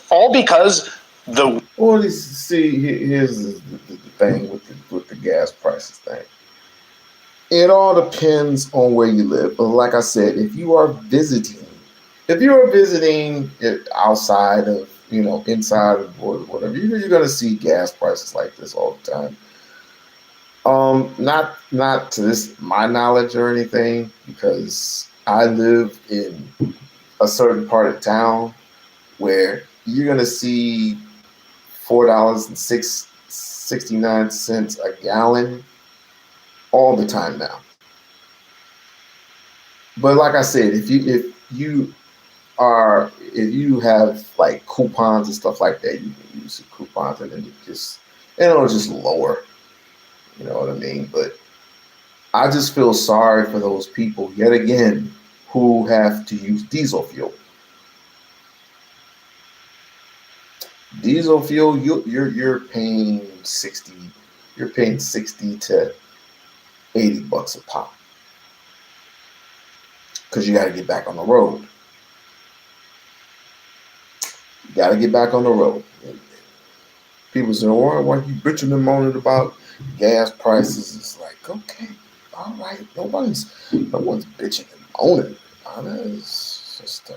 All because the. Well, see, here's the thing with the gas prices thing. It all depends on where you live. But like I said, if you are visiting it outside of, inside of the border, whatever, you're going to see gas prices like this all the time. Not to my knowledge or anything, because I live in a certain part of town where you're going to see $4.69 a gallon all the time now. But like I said, if you have like coupons and stuff like that, you can use the coupons and then and it'll just lower. You know what I mean? But I just feel sorry for those people yet again who have to use diesel fuel. Diesel fuel, you're paying 60 to $80 a pop, because you got to get back on the road. You got to get back on the road. People say, why are you bitching and moaning about gas prices? It's like, okay, all right, no one's bitching and moaning about it. It's just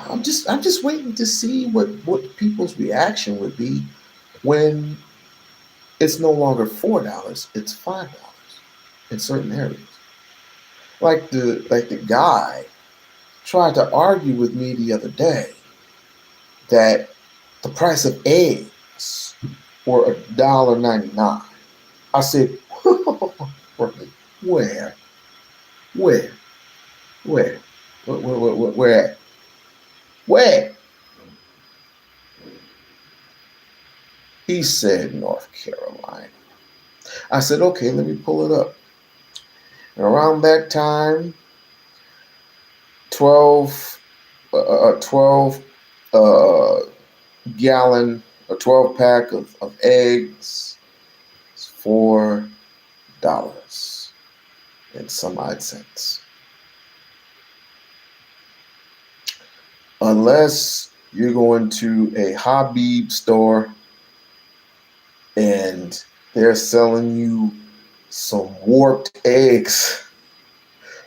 I'm just waiting to see what people's reaction would be when it's no longer $4, it's $5 in certain areas. Like the guy tried to argue with me the other day that the price of eggs were $1.99. I said, where? He said North Carolina. I said, okay, let me pull it up. And around that time, 12 gallon or 12 pack of eggs is $4 and some odd cents. Unless you're going to a Habib store and they're selling you some warped eggs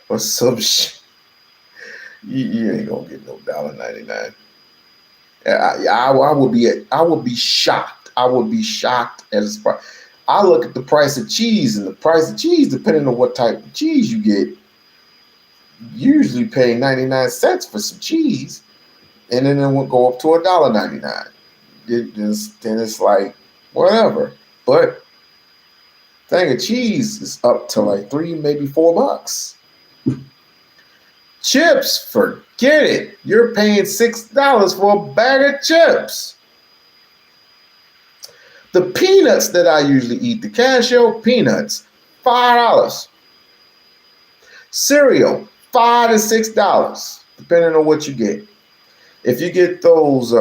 or some shit, you ain't gonna get no $1.99. I would be shocked. I would be shocked as I look at the price of cheese, and the price of cheese, depending on what type of cheese you get, you usually pay 99 cents for some cheese, and then it will go up to $1.99. Then it's like whatever. But thing of cheese is up to like $3, maybe $4. Chips, forget it. You're paying $6 for a bag of chips. The peanuts that I usually eat, the cashew peanuts, $5. Cereal, $5 to $6, depending on what you get. If you get those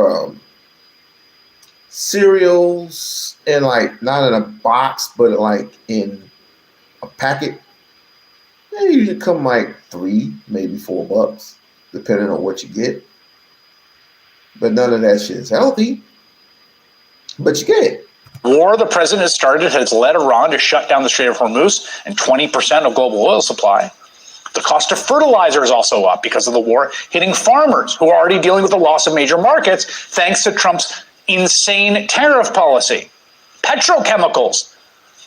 cereals in like, not in a box, but like in a packet, they usually come like $3, maybe $4, depending on what you get. But none of that shit is healthy. But you get it. War the president has started has led Iran to shut down the Strait of Hormuz and 20% of global oil supply. The cost of fertilizer is also up because of the war, hitting farmers who are already dealing with the loss of major markets thanks to Trump's insane tariff policy. Petrochemicals,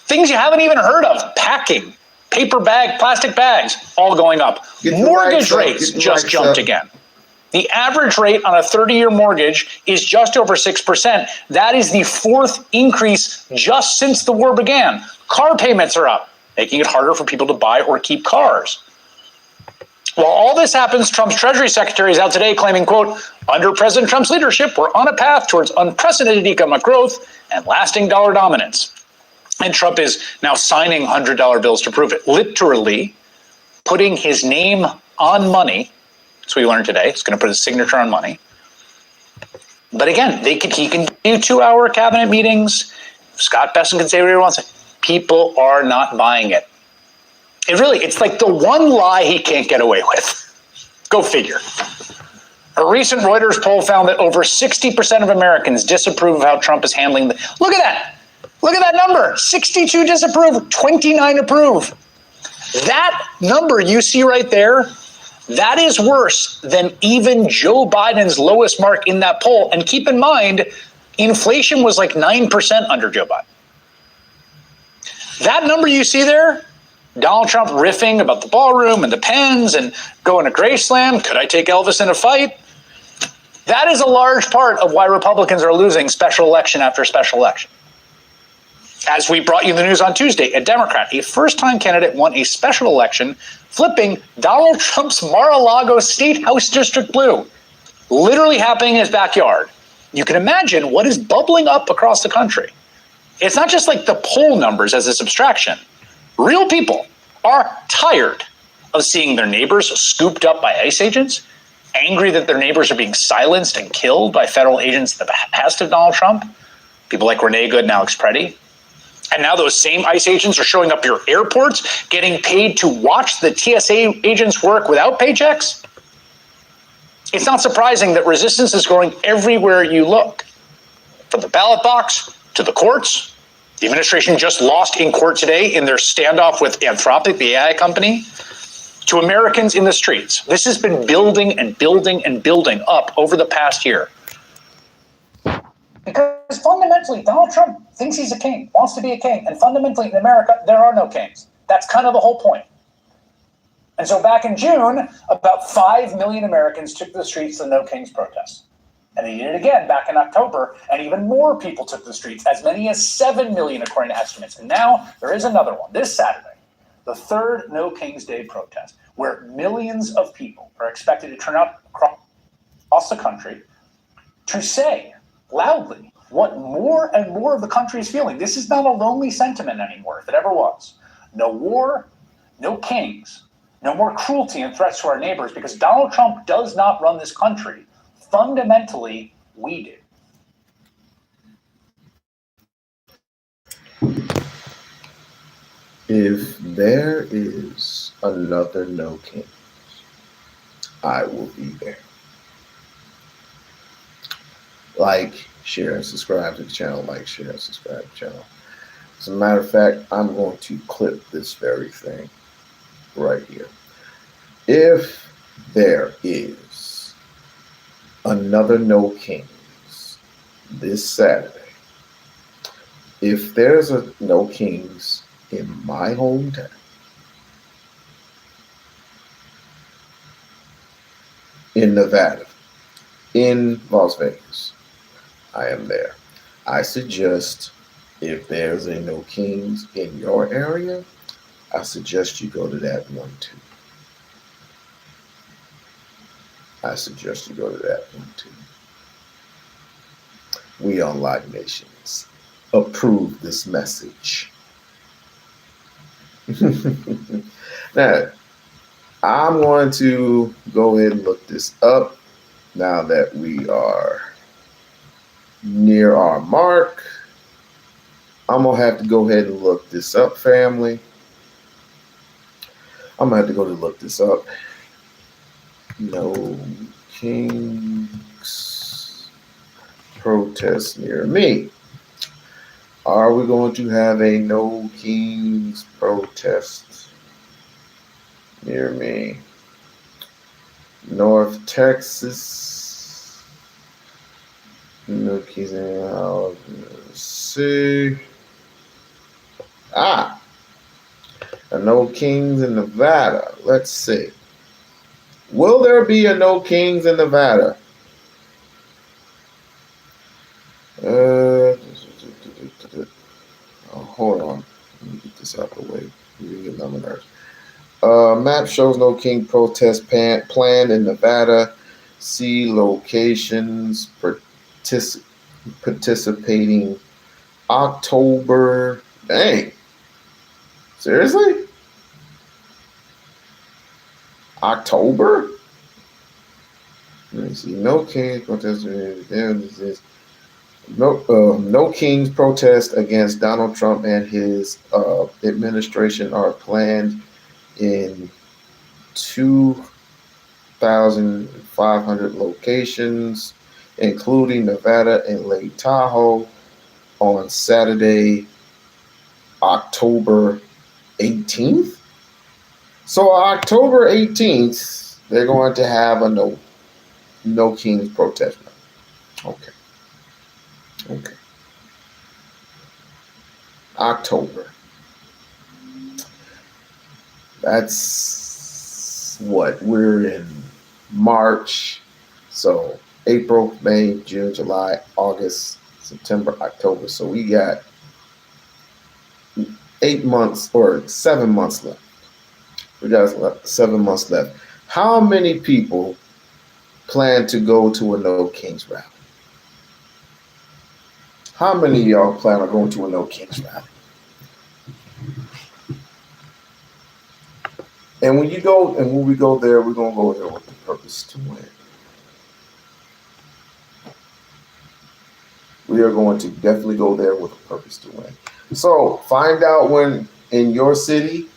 things you haven't even heard of, packing, paper bag, plastic bags, all going up. Mortgage rates just jumped again. The average rate on a 30-year mortgage is just over 6%. That is the fourth increase just since the war began. Car payments are up, making it harder for people to buy or keep cars. While all this happens, Trump's Treasury Secretary is out today claiming, quote, under President Trump's leadership, we're on a path towards unprecedented economic growth and lasting dollar dominance. And Trump is now signing $100 bills to prove it, literally putting his name on money. That's what we learned today. He's going to put his signature on money. But again, he can do 2-hour cabinet meetings. Scott Bessent can say whatever he wants. People are not buying it. It's like the one lie he can't get away with. Go figure. A recent Reuters poll found that over 60% of Americans disapprove of how Trump is handling the... Look at that. Look at that number. 62 disapprove, 29 approve. That number you see right there, that is worse than even Joe Biden's lowest mark in that poll. And keep in mind, inflation was like 9% under Joe Biden. That number you see there, Donald Trump riffing about the ballroom and the pens and going to Graceland, could I take Elvis in a fight? That is a large part of why Republicans are losing special election after special election. As we brought you the news on Tuesday, a Democrat, a first-time candidate, won a special election, flipping Donald Trump's Mar-a-Lago State House District blue. Literally happening in his backyard. you can imagine what is bubbling up across the country. It's not just like the poll numbers as this abstraction. Real people are tired of seeing their neighbors scooped up by ICE agents, angry that their neighbors are being silenced and killed by federal agents at the behest of Donald Trump, people like Renee Good and Alex Preddy. And now those same ICE agents are showing up at your airports, getting paid to watch the TSA agents work without paychecks. It's not surprising that resistance is growing everywhere you look. From the ballot box to the courts. The administration just lost in court today in their standoff with Anthropic, the AI company, to Americans in the streets. This has been building and building and building up over the past year. Because fundamentally, Donald Trump thinks he's a king, wants to be a king, and fundamentally in America, there are no kings. That's kind of the whole point. And so back in June, about 5 million Americans took to the streets to the No Kings protests. And they did it again back in October, and even more people took to the streets, as many as 7 million according to estimates. And now there is another one, this Saturday, the third No Kings Day protest, where millions of people are expected to turn out across the country to say loudly what more and more of the country is feeling. This is not a lonely sentiment anymore, if it ever was. No war, no kings, no more cruelty and threats to our neighbors, because Donald Trump does not run this country. Fundamentally, we do. If there is another No Kings, I will be there. Like, share, and subscribe to the channel. Like, share, and subscribe to the channel. As a matter of fact, I'm going to clip this very thing right here. If there is another No Kings this Saturday, if there's a No Kings in my hometown, in Nevada, in Las Vegas, I am there. I suggest if there's a No Kings in your area, I suggest you go to that one too. I suggest you go to that one too. We-On-Loc Nations approve this message. Now, I'm going to go ahead and look this up now that we are near our mark. I'm going to have to go ahead and look this up, family. I'm going to have to go to look this up. No Kings protest near me. Are we going to have a No Kings protest near me? North Texas. No Kings in our see. A No Kings in Nevada. Let's see. Will there be a No Kings in Nevada? Hold on. Let me get this out of the way. Map shows No King protest planned in Nevada. See locations participating October. Dang. Seriously? October? Let me see. No Kings protest. No Kings protest against Donald Trump and his administration are planned in 2,500 locations, including Nevada and Lake Tahoe, on Saturday, October 18th. So October 18th, they're going to have a No Kings protest. Okay. Okay. October. That's what we're in March. So April, May, June, July, August, September, October. So we got 8 months or 7 months left. We got 7 months left. How many people plan to go to a No Kings rally? How many of y'all plan on going to a No Kings rally? And when we go there, we're gonna go there with the purpose to win. We are going to definitely go there with a purpose to win. So find out when in your city,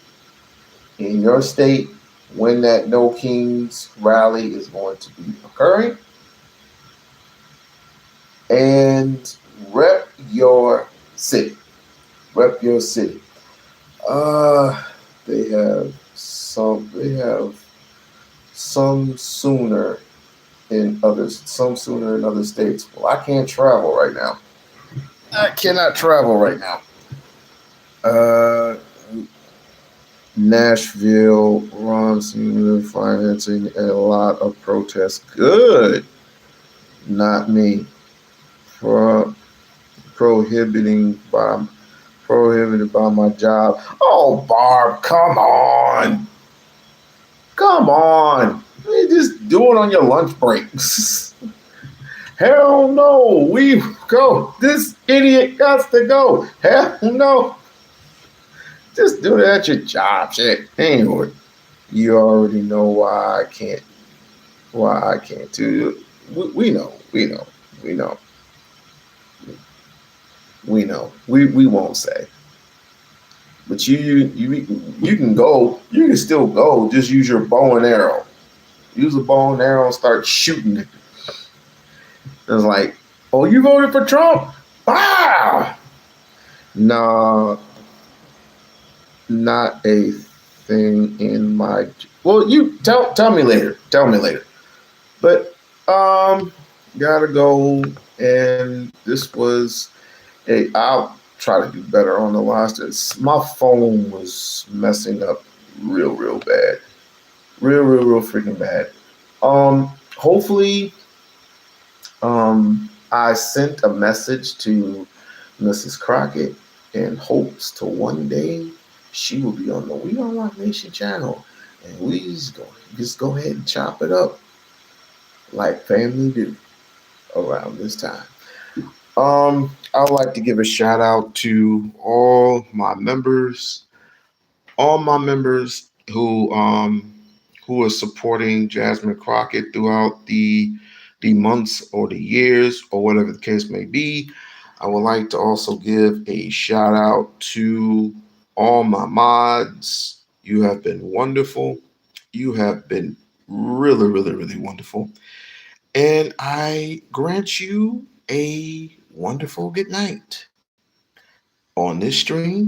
in your state, when that No Kings rally is going to be occurring. And rep your city. Rep your city. They have some sooner in other states. Well, I can't travel right now. I cannot travel right now. Nashville, Ron Senior financing and a lot of protests. Good. Not me. Prohibited by my job. Oh, Barb, come on. Come on. You just do it on your lunch breaks. Hell no. We go. This idiot got to go. Hell no. Just do it at your job. Shit. Anyway, you already know why I can't do it. We know. We won't say. But you can go. You can still go. Just use your bow and arrow. Use a bow and arrow and start shooting it. It's like, oh, you voted for Trump? Wow. Nah, not a thing in my. Well, you tell me later. Tell me later. But gotta go. And this was I'll try to do better on the roster. My phone was messing up real bad. Real freaking bad. Hopefully, I sent a message to Mrs. Crockett in hopes to one day she will be on the We-On-Loc Nation channel. And we just go ahead and chop it up like family do around this time. I'd like to give a shout out to all my members who are supporting Jasmine Crockett throughout the months or the years or whatever the case may be. I would like to also give a shout out to all my mods. You have been wonderful. You have been really wonderful. And I grant you a wonderful good night on this stream.